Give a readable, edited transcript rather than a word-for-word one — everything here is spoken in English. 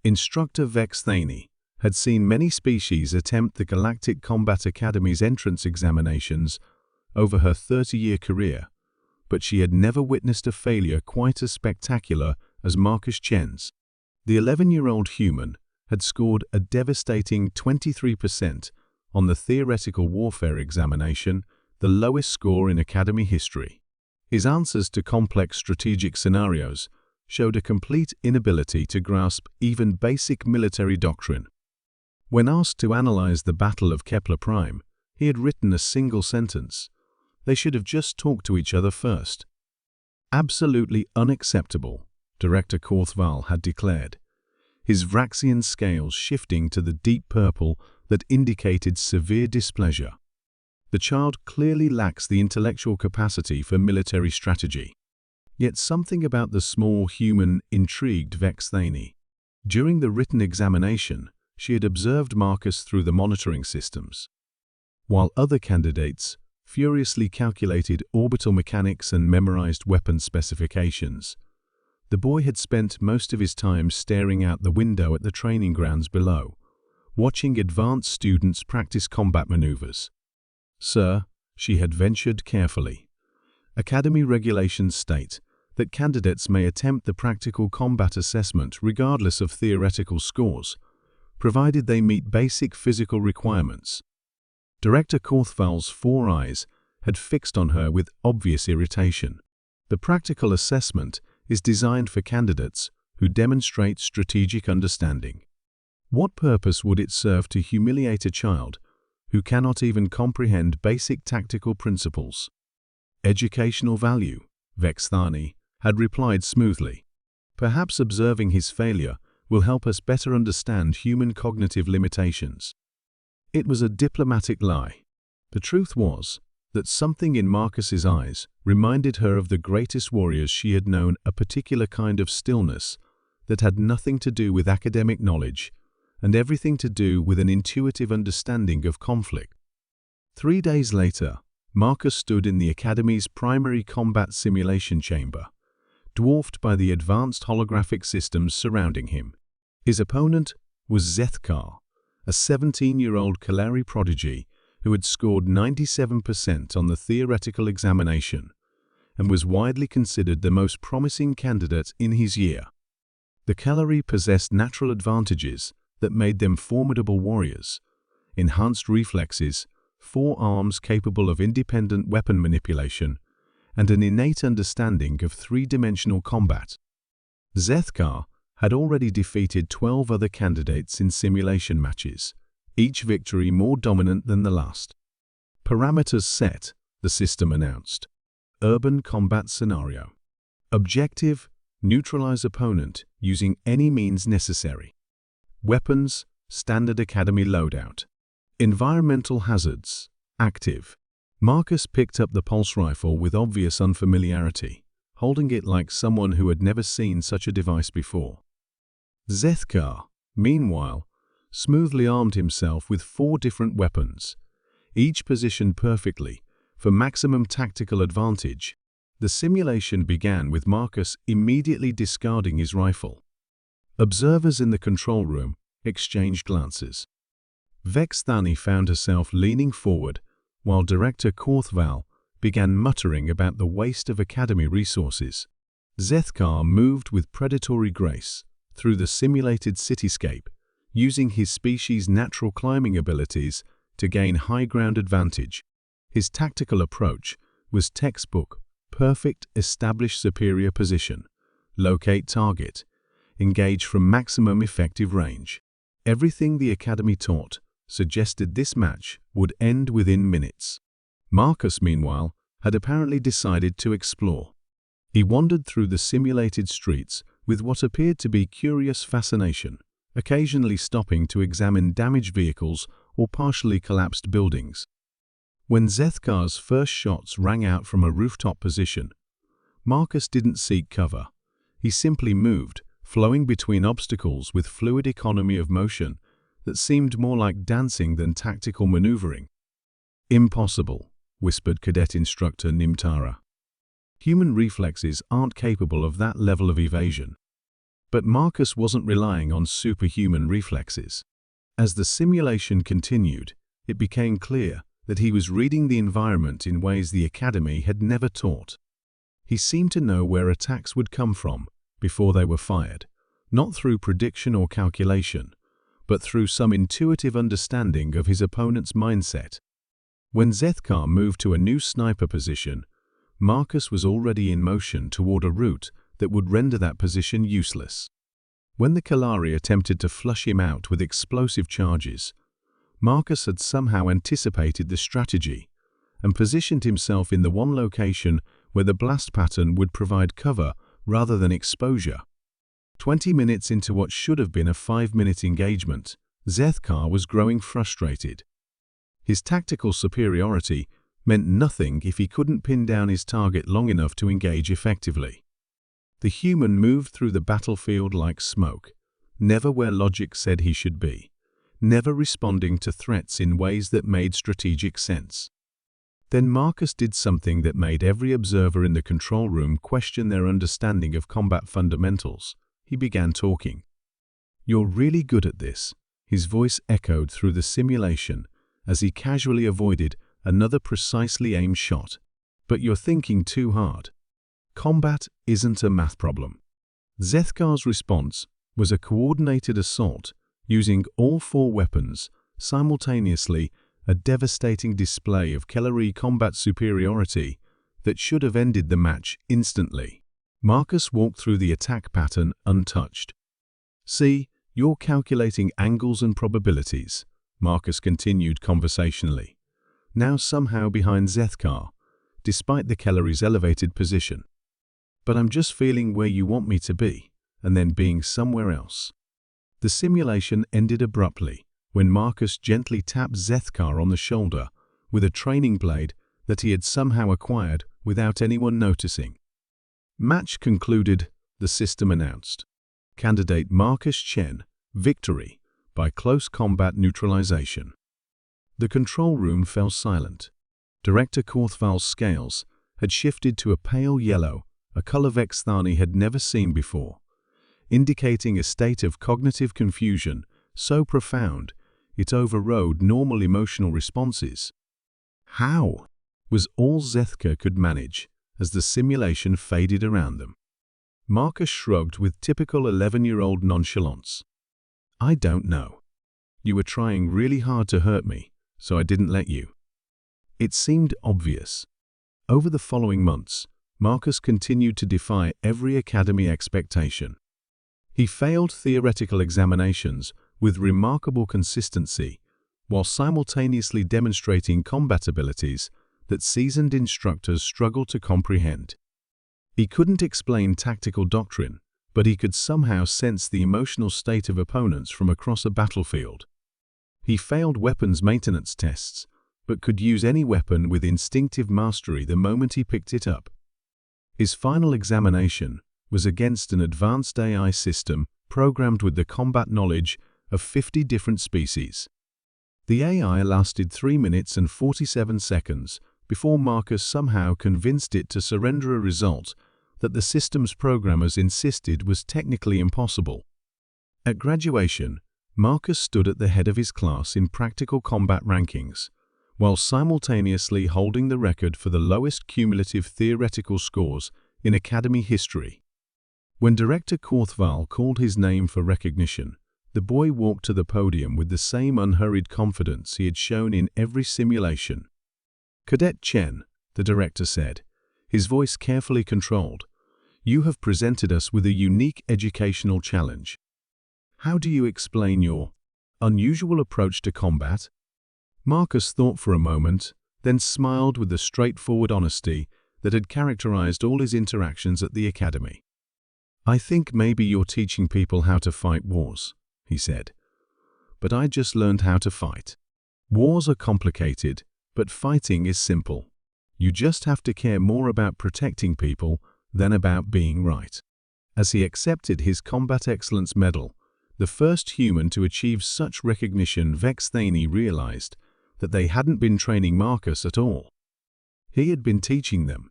Instructor Vex Thani had seen many species attempt the Galactic Combat Academy's entrance examinations over her 30-year career, but she had never witnessed a failure quite as spectacular as Marcus Chen's. The 11-year-old human had scored a devastating 23% on the theoretical warfare examination, the lowest score in Academy history. His answers to complex strategic scenarios showed a complete inability to grasp even basic military doctrine. When asked to analyze the Battle of Kepler Prime, he had written a single sentence: "They should have just talked to each other first." Absolutely unacceptable, Director Korthval had declared, his Vraxian scales shifting to the deep purple that indicated severe displeasure. The child clearly lacks the intellectual capacity for military strategy. Yet something about the small human intrigued Vex Thani. During the written examination, she had observed Marcus through the monitoring systems. While other candidates furiously calculated orbital mechanics and memorized weapon specifications, the boy had spent most of his time staring out the window at the training grounds below, watching advanced students practice combat maneuvers. "Sir," she had ventured carefully, Academy regulations state that candidates may attempt the practical combat assessment regardless of theoretical scores, provided they meet basic physical requirements. Director Korthval's 4 eyes had fixed on her with obvious irritation. The practical assessment is designed for candidates who demonstrate strategic understanding. What purpose would it serve to humiliate a child who cannot even comprehend basic tactical principles? Educational value, Vex Thani had replied smoothly. Perhaps observing his failure will help us better understand human cognitive limitations. It was a diplomatic lie. The truth was that something in Marcus's eyes reminded her of the greatest warriors she had known, a particular kind of stillness that had nothing to do with academic knowledge and everything to do with an intuitive understanding of conflict. 3 days later, Marcus stood in the Academy's primary combat simulation chamber, dwarfed by the advanced holographic systems surrounding him. His opponent was Zethkar, a 17-year-old Kalari prodigy who had scored 97% on the theoretical examination and was widely considered the most promising candidate in his year. The Kalari possessed natural advantages that made them formidable warriors: enhanced reflexes, 4 arms capable of independent weapon manipulation, and an innate understanding of 3-dimensional combat. Zethkar had already defeated 12 other candidates in simulation matches, each victory more dominant than the last. "Parameters set," the system announced. "Urban combat scenario. Objective: neutralize opponent using any means necessary. Weapons: standard Academy loadout. Environmental hazards: active." Marcus picked up the pulse rifle with obvious unfamiliarity, holding it like someone who had never seen such a device before. Zethkar, meanwhile, smoothly armed himself with 4 different weapons, each positioned perfectly for maximum tactical advantage. The simulation began with Marcus immediately discarding his rifle. Observers in the control room exchanged glances. Vex Thani found herself leaning forward while Director Korthval began muttering about the waste of Academy resources. Zethkar moved with predatory grace through the simulated cityscape, using his species' natural climbing abilities to gain high ground advantage. His tactical approach was textbook: perfect, establish superior position, locate target, engage from maximum effective range. Everything the Academy taught suggested this match would end within minutes. Marcus, meanwhile, had apparently decided to explore. He wandered through the simulated streets with what appeared to be curious fascination, occasionally stopping to examine damaged vehicles or partially collapsed buildings. When Zethkar's first shots rang out from a rooftop position, Marcus didn't seek cover. He simply moved, flowing between obstacles with fluid economy of motion that seemed more like dancing than tactical maneuvering. "Impossible," whispered cadet instructor Nimtara. "Human reflexes aren't capable of that level of evasion." But Marcus wasn't relying on superhuman reflexes. As the simulation continued, it became clear that he was reading the environment in ways the Academy had never taught. He seemed to know where attacks would come from before they were fired, not through prediction or calculation, but through some intuitive understanding of his opponent's mindset. When Zethkar moved to a new sniper position, Marcus was already in motion toward a route that would render that position useless. When the Kalari attempted to flush him out with explosive charges, Marcus had somehow anticipated the strategy and positioned himself in the one location where the blast pattern would provide cover rather than exposure. 20 minutes into what should have been a 5-minute engagement, Zethkar was growing frustrated. His tactical superiority meant nothing if he couldn't pin down his target long enough to engage effectively. The human moved through the battlefield like smoke, never where logic said he should be, never responding to threats in ways that made strategic sense. Then Marcus did something that made every observer in the control room question their understanding of combat fundamentals. He began talking. "You're really good at this," his voice echoed through the simulation as he casually avoided another precisely aimed shot. "But you're thinking too hard. Combat isn't a math problem." Zethkar's response was a coordinated assault using all 4 weapons simultaneously, a devastating display of Kalari combat superiority that should have ended the match instantly. Marcus walked through the attack pattern untouched. "See, you're calculating angles and probabilities," Marcus continued conversationally, now somehow behind Zethkar, despite the Kalari's elevated position. "But I'm just feeling where you want me to be, and then being somewhere else." The simulation ended abruptly when Marcus gently tapped Zethkar on the shoulder with a training blade that he had somehow acquired without anyone noticing. "Match concluded," the system announced. "Candidate Marcus Chen, victory by close combat neutralization." The control room fell silent. Director Korthval's scales had shifted to a pale yellow, a color Vexthani had never seen before, indicating a state of cognitive confusion so profound it overrode normal emotional responses. "How?" was all Zethkar could manage as the simulation faded around them. Marcus shrugged with typical 11-year-old nonchalance. "I don't know. You were trying really hard to hurt me, so I didn't let you." It seemed obvious. Over the following months, Marcus continued to defy every academy expectation. He failed theoretical examinations with remarkable consistency, while simultaneously demonstrating combat abilities that seasoned instructors struggled to comprehend. He couldn't explain tactical doctrine, but he could somehow sense the emotional state of opponents from across a battlefield. He failed weapons maintenance tests, but could use any weapon with instinctive mastery the moment he picked it up. His final examination was against an advanced AI system programmed with the combat knowledge of 50 different species. The AI lasted 3 minutes and 47 seconds before Marcus somehow convinced it to surrender a result that the system's programmers insisted was technically impossible. At graduation, Marcus stood at the head of his class in practical combat rankings, while simultaneously holding the record for the lowest cumulative theoretical scores in Academy history. When Director Korthval called his name for recognition, the boy walked to the podium with the same unhurried confidence he had shown in every simulation. "Cadet Chen," the director said, his voice carefully controlled, "you have presented us with a unique educational challenge. How do you explain your unusual approach to combat?" Marcus thought for a moment, then smiled with the straightforward honesty that had characterized all his interactions at the Academy. "I think maybe you're teaching people how to fight wars," he said. "But I just learned how to fight. Wars are complicated, but fighting is simple. You just have to care more about protecting people than about being right." As he accepted his Combat Excellence Medal, the first human to achieve such recognition, Vexthani realized that they hadn't been training Marcus at all. He had been teaching them,